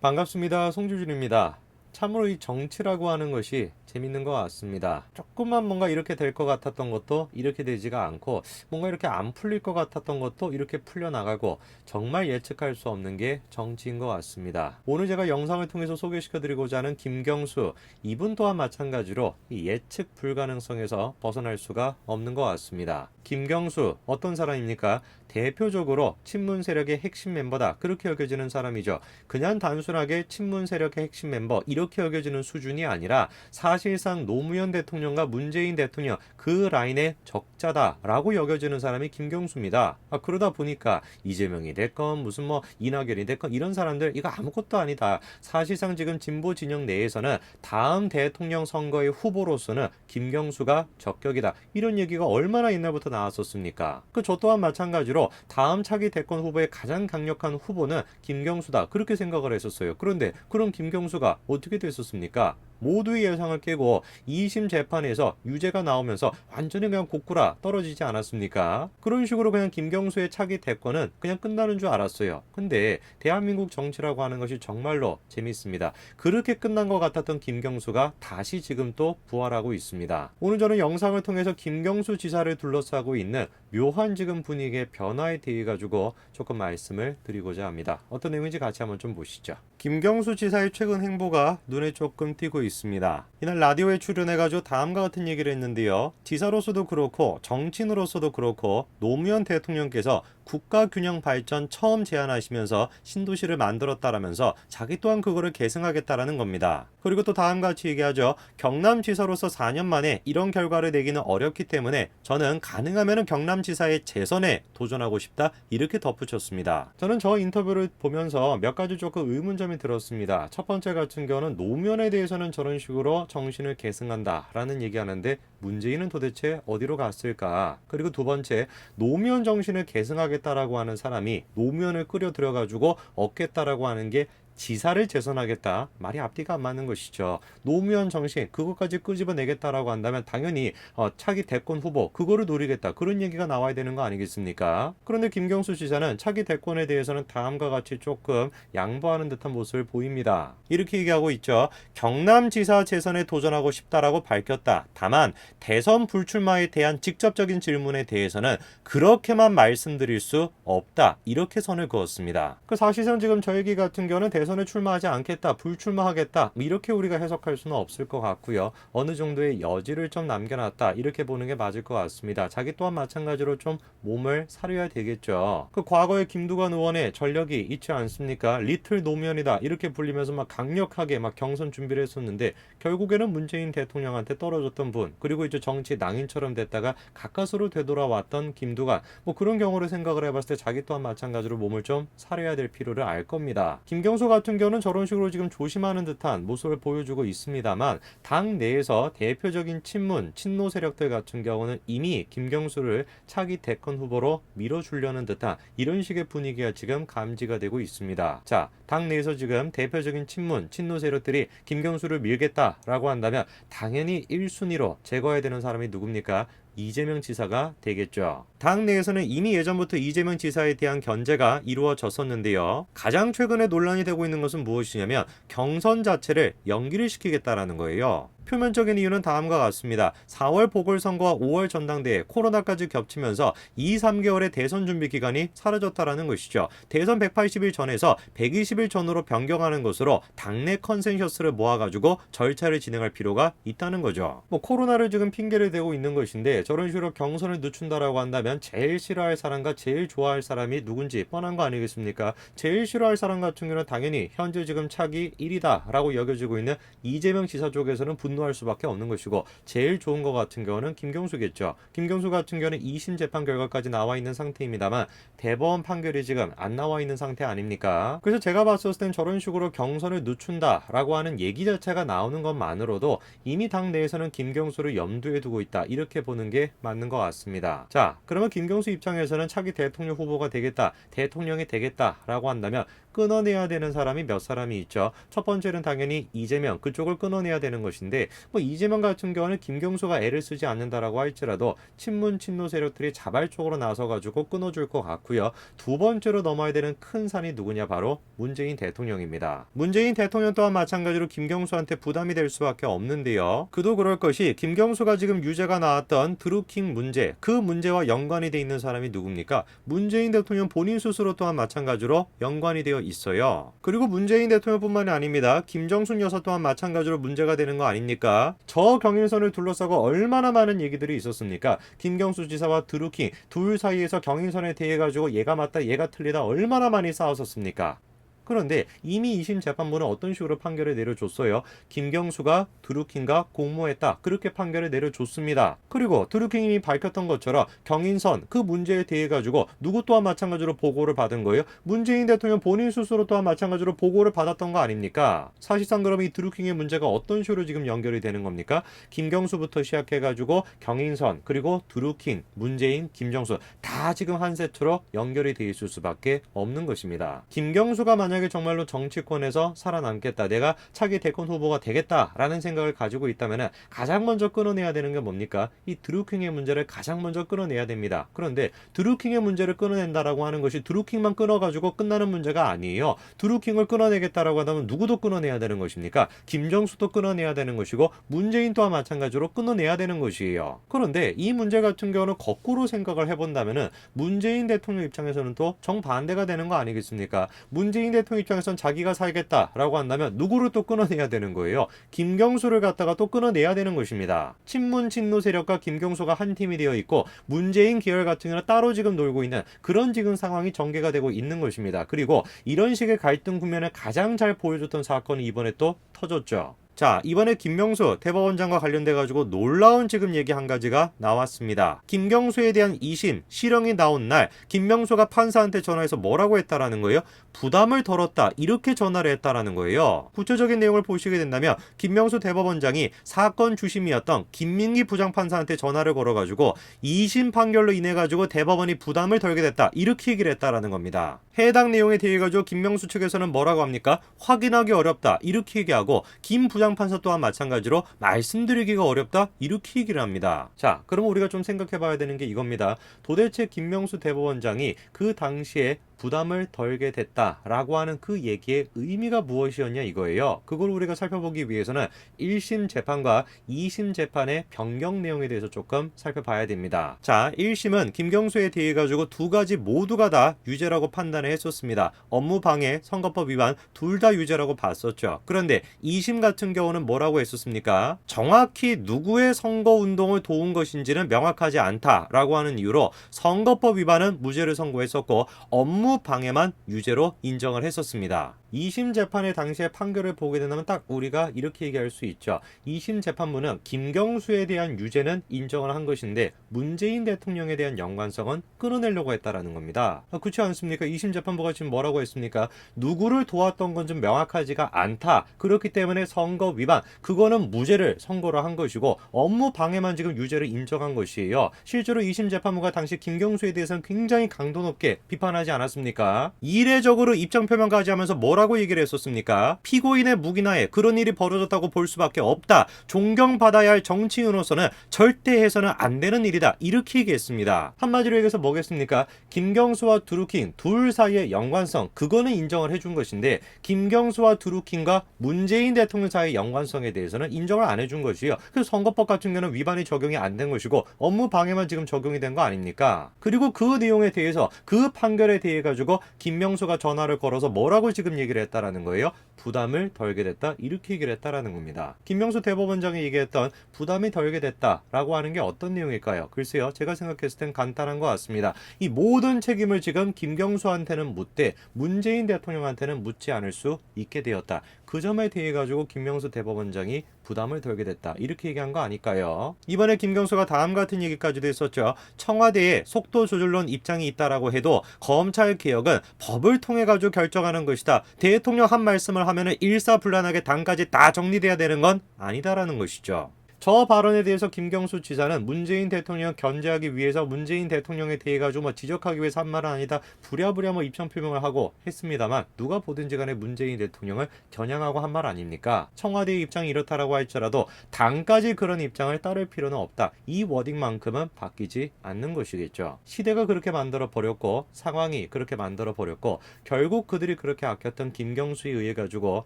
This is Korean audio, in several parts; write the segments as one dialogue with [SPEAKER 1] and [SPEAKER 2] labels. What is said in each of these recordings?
[SPEAKER 1] 반갑습니다. 송주준입니다. 참으로 이 정치라고 하는 것이 재밌는 것 같습니다. 조금만 뭔가 이렇게 될 것 같았던 것도 이렇게 되지가 않고, 뭔가 이렇게 안 풀릴 것 같았던 것도 이렇게 풀려나가고, 정말 예측할 수 없는 게 정치인 것 같습니다. 오늘 제가 영상을 통해서 소개시켜드리고자 하는 김경수, 이분 또한 마찬가지로 이 예측 불가능성에서 벗어날 수가 없는 것 같습니다. 김경수 어떤 사람입니까? 대표적으로 친문 세력의 핵심 멤버다, 그렇게 여겨지는 사람이죠. 그냥 단순하게 친문 세력의 핵심 멤버 이렇게 여겨지는 수준이 아니라 사실상 노무현 대통령과 문재인 대통령 그 라인의 적자다라고 여겨지는 사람이 김경수입니다. 그러다 보니까 이재명이 됐건 무슨 이낙연이 됐건 이런 사람들 이거 아무것도 아니다. 사실상 지금 진보 진영 내에서는 다음 대통령 선거의 후보로서는 김경수가 적격이다, 이런 얘기가 얼마나 옛날부터 나왔었습니까? 저 또한 마찬가지로 다음 차기 대권 후보의 가장 강력한 후보는 김경수다, 그렇게 생각을 했었어요. 그런데 그럼 김경수가 어떻게 됐었습니까? 모두의 예상을 깨고 2심 재판에서 유죄가 나오면서 완전히 그냥 고꾸라 떨어지지 않았습니까? 그런 식으로 그냥 김경수의 차기 대권은 그냥 끝나는 줄 알았어요. 근데 대한민국 정치라고 하는 것이 정말로 재밌습니다. 그렇게 끝난 것 같았던 김경수가 다시 지금 또 부활하고 있습니다. 오늘 저는 영상을 통해서 김경수 지사를 둘러싸고 있는 묘한 지금 분위기의 변화에 대해 가지고 조금 말씀을 드리고자 합니다. 어떤 내용인지 같이 한번 좀 보시죠. 김경수 지사의 최근 행보가 눈에 조금 띄고 있습니다. 이날 라디오에 출연해가지고 다음과 같은 얘기를 했는데요. 지사로서도 그렇고 정치인으로서도 그렇고 노무현 대통령께서 국가균형 발전 처음 제안하시면서 신도시를 만들었다라면서 자기 또한 그거를 계승하겠다라는 겁니다. 그리고 또 다음과 같이 얘기하죠. 경남지사로서 4년 만에 이런 결과를 내기는 어렵기 때문에 저는 가능하면 경남지사의 재선에 도전하고 싶다, 이렇게 덧붙였습니다. 저는 저 인터뷰를 보면서 몇 가지 조금 의문점이 들었습니다. 첫 번째 같은 경우는 노무현에 대해서는 저런 식으로 정신을 계승한다 라는 얘기하는데 문재인은 도대체 어디로 갔을까? 그리고 두 번째, 노무현 정신을 계승하겠다라고 하는 사람이 노무현을 끌어들여가지고 얻겠다라고 하는 게 지사를 재선하겠다, 말이 앞뒤가 안 맞는 것이죠. 노무현 정신 그것까지 끄집어내겠다라고 한다면 당연히 차기 대권 후보 그거를 노리겠다, 그런 얘기가 나와야 되는 거 아니겠습니까? 그런데 김경수 지사는 차기 대권에 대해서는 다음과 같이 조금 양보하는 듯한 모습을 보입니다. 이렇게 얘기하고 있죠. 경남지사 재선에 도전하고 싶다라고 밝혔다. 다만 대선 불출마에 대한 직접적인 질문에 대해서는 그렇게만 말씀드릴 수 없다, 이렇게 선을 그었습니다. 사실상 지금 저 얘기 같은 경우는 대선에 출마하지 않겠다, 불출마하겠다, 이렇게 우리가 해석할 수는 없을 것 같고요. 어느 정도의 여지를 좀 남겨놨다, 이렇게 보는 게 맞을 것 같습니다. 자기 또한 마찬가지로 좀 몸을 사려야 되겠죠. 과거에 김두관 의원의 전력이 있지 않습니까? 리틀 노무현이다, 이렇게 불리면서 강력하게 경선 준비를 했었는데 결국에는 문재인 대통령한테 떨어졌던 분, 그리고 이제 정치 낭인처럼 됐다가 가까스로 되돌아왔던 김두관, 그런 경우를 생각을 해봤을 때 자기 또한 마찬가지로 몸을 좀 사려야 될 필요를 알 겁니다. 김경수 같은 경우는 저런 식으로 지금 조심하는 듯한 모습을 보여주고 있습니다만, 당 내에서 대표적인 친문, 친노 세력들 같은 경우는 이미 김경수를 차기 대권 후보로 밀어주려는 듯한 이런 식의 분위기가 지금 감지가 되고 있습니다. 자, 당 내에서 지금 대표적인 친문, 친노 세력들이 김경수를 밀겠다라고 한다면 당연히 1순위로 제거해야 되는 사람이 누굽니까? 이재명 지사가 되겠죠. 당 내에서는 이미 예전부터 이재명 지사에 대한 견제가 이루어졌었는데요. 가장 최근에 논란이 되고 있는 것은 무엇이냐면 경선 자체를 연기를 시키겠다라는 거예요. 표면적인 이유는 다음과 같습니다. 4월 보궐선거와 5월 전당대회, 코로나까지 겹치면서 2, 3개월의 대선 준비 기간이 사라졌다라는 것이죠. 대선 180일 전에서 120일 전으로 변경하는 것으로 당내 컨센서스를 모아가지고 절차를 진행할 필요가 있다는 거죠. 코로나를 지금 핑계를 대고 있는 것인데 저런 식으로 경선을 늦춘다라고 한다면 제일 싫어할 사람과 제일 좋아할 사람이 누군지 뻔한 거 아니겠습니까? 제일 싫어할 사람 같은 경우는 당연히 현재 지금 차기 1위다 라고 여겨지고 있는 이재명 지사 쪽에서는 분노할 수밖에 없는 것이고, 제일 좋은 것 같은 경우는 김경수겠죠. 김경수 같은 경우는 2심 재판 결과까지 나와 있는 상태입니다만 대법원 판결이 지금 안 나와 있는 상태 아닙니까? 그래서 제가 봤을 땐 저런 식으로 경선을 늦춘다 라고 하는 얘기 자체가 나오는 것만으로도 이미 당 내에서는 김경수를 염두에 두고 있다, 이렇게 보는 게 맞는 것 같습니다. 자, 그러면 김경수 입장에서는 차기 대통령 후보가 되겠다, 대통령이 되겠다 라고 한다면 끊어내야 되는 사람이 몇 사람이 있죠. 첫 번째는 당연히 이재명, 그쪽을 끊어내야 되는 것인데 있는데 뭐 이재명 같은 경우는 김경수가 애를 쓰지 않는다라고 할지라도 친문 친노 세력들이 자발적으로 나서가지고 끊어줄 것 같고요. 두 번째로 넘어야 되는 큰 산이 누구냐, 바로 문재인 대통령입니다. 문재인 대통령 또한 마찬가지로 김경수한테 부담이 될 수밖에 없는데요. 그도 그럴 것이 김경수가 지금 유죄가 나왔던 드루킹 문제, 그 문제와 연관이 돼 있는 사람이 누굽니까? 문재인 대통령 본인 스스로 또한 마찬가지로 연관이 되어 있어요. 그리고 문재인 대통령뿐만이 아닙니다. 김정순 여사 또한 마찬가지로 문제가 되는 거 아닙니까? 저 경인선을 둘러싸고 얼마나 많은 얘기들이 있었습니까? 김경수 지사와 드루킹 둘 사이에서 경인선에 대해 가지고 얘가 맞다 얘가 틀리다 얼마나 많이 싸웠었습니까? 그런데 이미 2심 재판부는 어떤 식으로 판결을 내려줬어요? 김경수가 드루킹과 공모했다, 그렇게 판결을 내려줬습니다. 그리고 드루킹이 밝혔던 것처럼 경인선 그 문제에 대해 가지고 누구 또한 마찬가지로 보고를 받은 거예요? 문재인 대통령 본인 스스로 또한 마찬가지로 보고를 받았던 거 아닙니까? 사실상 그럼 이 드루킹의 문제가 어떤 식으로 지금 연결이 되는 겁니까? 김경수부터 시작해 가지고 경인선, 그리고 드루킹, 문재인, 김정수 다 지금 한 세트로 연결이 돼 있을 수밖에 없는 것입니다. 김경수가 만약에 정말로 정치권에서 살아남겠다, 내가 차기 대권 후보가 되겠다라는 생각을 가지고 있다면 가장 먼저 끊어내야 되는 게 뭡니까? 이 드루킹의 문제를 가장 먼저 끊어내야 됩니다. 그런데 드루킹의 문제를 끊어낸다라고 하는 것이 드루킹만 끊어가지고 끝나는 문제가 아니에요. 드루킹을 끊어내겠다라고 하다면 누구도 끊어내야 되는 것입니까? 김정수도 끊어내야 되는 것이고 문재인 또한 마찬가지로 끊어내야 되는 것이에요. 그런데 이 문제 같은 경우는 거꾸로 생각을 해본다면 문재인 대통령 입장에서는 또 정반대가 되는 거 아니겠습니까? 문재인 대통령 입장에선 자기가 살겠다라고 한다면 누구를 또 끊어내야 되는 거예요? 김경수를 갖다가 또 끊어내야 되는 것입니다. 친문 친노 세력과 김경수가 한 팀이 되어 있고 문재인 계열 같은 경우는 따로 지금 놀고 있는 그런 지금 상황이 전개가 되고 있는 것입니다. 그리고 이런 식의 갈등 국면을 가장 잘 보여줬던 사건이 이번에 또 터졌죠. 자, 이번에 김명수 대법원장과 관련돼 가지고 놀라운 지금 얘기 한 가지가 나왔습니다. 김경수에 대한 2심 실형이 나온 날 김명수가 판사한테 전화해서 뭐라고 했다라는 거예요? 부담을 덜었다, 이렇게 전화를 했다라는 거예요. 구체적인 내용을 보시게 된다면 김명수 대법원장이 사건 주심이었던 김민기 부장판사한테 전화를 걸어가지고 2심 판결로 인해 가지고 대법원이 부담을 덜게 됐다, 이렇게 얘기를 했다라는 겁니다. 해당 내용에 대해 가지고 김명수 측에서는 뭐라고 합니까? 확인하기 어렵다, 이렇게 얘기하고 김 부장판사 또한 마찬가지로 말씀드리기가 어렵다, 이렇게 얘기를 합니다. 자, 그럼 우리가 좀 생각해 봐야 되는 게 이겁니다. 도대체 김명수 대법원장이 그 당시에 부담을 덜게 됐다라고 하는 그 얘기의 의미가 무엇이었냐 이거예요. 그걸 우리가 살펴보기 위해서는 1심 재판과 2심 재판의 변경 내용에 대해서 조금 살펴봐야 됩니다. 자, 1심은 김경수에 대해 가지고 두 가지 모두가 다 유죄라고 판단을 했었습니다. 업무방해, 선거법 위반 둘 다 유죄라고 봤었죠. 그런데 2심 같은 경우는 뭐라고 했었습니까? 정확히 누구의 선거운동을 도운 것인지는 명확하지 않다라고 하는 이유로 선거법 위반은 무죄를 선고했었고 업무 방해만 유죄로 인정을 했었습니다. 2심 재판의 당시에 판결을 보게 된다면 딱 우리가 이렇게 얘기할 수 있죠. 2심 재판부는 김경수에 대한 유죄는 인정을 한 것인데 문재인 대통령에 대한 연관성은 끊어내려고 했다라는 겁니다. 그렇지 않습니까? 2심 재판부가 지금 뭐라고 했습니까? 누구를 도왔던 건 좀 명확하지가 않다. 그렇기 때문에 선거 위반, 그거는 무죄를 선고를 한 것이고 업무 방해만 지금 유죄를 인정한 것이에요. 실제로 2심 재판부가 당시 김경수에 대해서는 굉장히 강도 높게 비판하지 않았습니까? 이례적으로 입장 표명까지 하면서 뭐라고 얘기를 했었습니까? 피고인의 무기나에 그런 일이 벌어졌다고 볼 수밖에 없다. 존경받아야 할 정치인으로서는 절대 해서는 안 되는 일이다, 이렇게 얘기했습니다. 한마디로 얘기해서 뭐겠습니까? 김경수와 드루킹 둘 사이의 연관성, 그거는 인정을 해준 것인데 김경수와 드루킹과 문재인 대통령 사이의 연관성에 대해서는 인정을 안 해준 것이에요. 그래서 선거법 같은 경우는 위반이 적용이 안 된 것이고 업무 방해만 지금 적용이 된 거 아닙니까? 그리고 그 내용에 대해서 그 판결에 대해 가지고 김명수가 전화를 걸어서 뭐라고 지금 얘기를 했다라는 거예요? 부담을 덜게 됐다, 이렇게 얘기를 했다라는 겁니다. 김명수 대법원장이 얘기했던 부담이 덜게 됐다라고 하는 게 어떤 내용일까요? 글쎄요, 제가 생각했을 땐 간단한 것 같습니다. 이 모든 책임을 지금 김경수한테는 묻되 문재인 대통령한테는 묻지 않을 수 있게 되었다. 그 점에 대해 가지고 김명수 대법원장이 부담을 덜게 됐다, 이렇게 얘기한 거 아닐까요? 이번에 김경수가 다음 같은 얘기까지도 했었죠. 청와대에 속도 조절론 입장이 있다라고 해도 검찰 개혁은 법을 통해 가지고 결정하는 것이다. 대통령 한 말씀을 하면은 일사불란하게 당까지 다 정리돼야 되는 건 아니다라는 것이죠. 저 발언에 대해서 김경수 지사는 문재인 대통령 견제하기 위해서 문재인 대통령에 대해 가지고 뭐 지적하기 위해서 한 말은 아니다. 부랴부랴 뭐 입장 표명을 하고 했습니다만 누가 보든지 간에 문재인 대통령을 겨냥하고 한 말 아닙니까? 청와대의 입장이 이렇다라고 할지라도 당까지 그런 입장을 따를 필요는 없다. 이 워딩만큼은 바뀌지 않는 것이겠죠. 시대가 그렇게 만들어 버렸고 상황이 그렇게 만들어 버렸고 결국 그들이 그렇게 아꼈던 김경수에 의해 가지고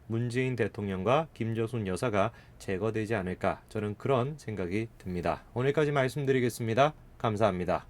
[SPEAKER 1] 문재인 대통령과 김정숙 여사가 제거되지 않을까 저는 그런 생각이 듭니다. 오늘까지 말씀드리겠습니다. 감사합니다.